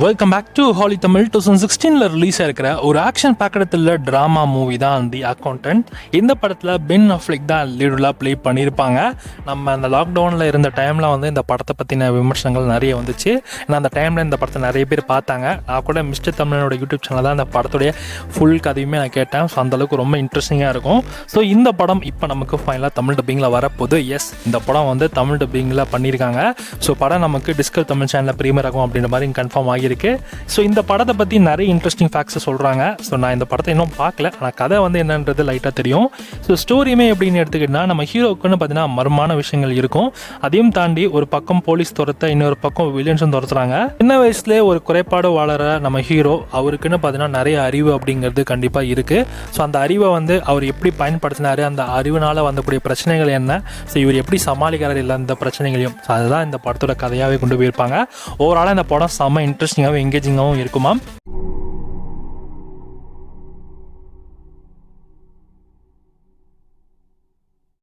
Welcome back to Holly Tamil. 2016 release ஆயிருக்கிற ஒரு action பேக்கெட்டில் ட்ராமா மூவி தான் தி அக்கௌண்டன்ட். இந்த படத்தில் பென் அஃப்லெக் தான் லீடலாக ப்ளே பண்ணியிருப்பாங்க. நம்ம அந்த லாக்டவுனில் இருந்த டைமில் வந்து இந்த படத்தை பற்றின விமர்சனங்கள் நிறைய வந்துச்சு. ஏன்னா அந்த டைமில் இந்த படத்தை நிறைய பேர் பார்த்தாங்க. நான் கூட மிஸ்டர் தமிழனோட யூடியூப் சேனல் தான் அந்த படத்துடைய ஃபுல் கதையுமே நான் கேட்டேன். ஸோ அந்தளவுக்கு ரொம்ப இன்ட்ரெஸ்டிங்காக இருக்கும். ஸோ இந்த படம் இப்போ நமக்கு ஃபைனலாக தமிழ் டப்பிங்கில் வரப்போகுது. எஸ், இந்த படம் வந்து தமிழ் டப்பிங்கில் பண்ணியிருக்காங்க. ஸோ படம் நமக்கு டிஸ்கவர் தமிழ் சேனலில் ப்ரீமியர் ஆகும் அப்படின்ற மாதிரி கன்ஃபார்ம் ஆகியிருக்கு. ஸோ இந்த படத்தை பற்றி நிறைய இன்ட்ரெஸ்டிங் ஃபேக்ட்ஸ் சொல்கிறாங்க. ஸோ நான் இந்த படத்தை இன்னும் பார்க்கல, ஆனால் கதை வந்து என்னன்றது லைட்டாக தெரியும். ஸோ ஸ்டோரியுமே எப்படின்னு எடுத்துக்கிட்டா, நம்ம ஹீரோக்குன்னு பார்த்தீங்கன்னா மர்மமான விஷயங்கள் இருக்கும். அதையும் தாண்டி ஒரு பக்கம் போலீஸ் துரத்த, இன்னொரு பக்கம் வில்லியன்ஸும் துரத்துறாங்க. சின்ன வயசுலேயே ஒரு குறைபாடு வாழற நம்ம ஹீரோ, அவருக்குன்னு பார்த்தீங்கன்னா நிறைய அறிவு அப்படிங்கிறது கண்டிப்பாக இருக்குது. ஸோ அந்த அறிவை வந்து அவர் எப்படி பயன்படுத்தினார், அந்த அறிவுனால் வந்தக்கூடிய பிரச்சனைகள் என்ன, ஸோ இவர் எப்படி சமாளிக்கிறார் இல்லை அந்த பிரச்சனைகளையும். ஸோ அதுதான் இந்த படத்தோட கதையாகவே கொண்டு போயிருப்பாங்க. ஓவராலாக இந்த படம் செம்ம இன்ட்ரெஸ்டிங்காகவும் எங்கேஜிங்காகவும் இருக்குமா.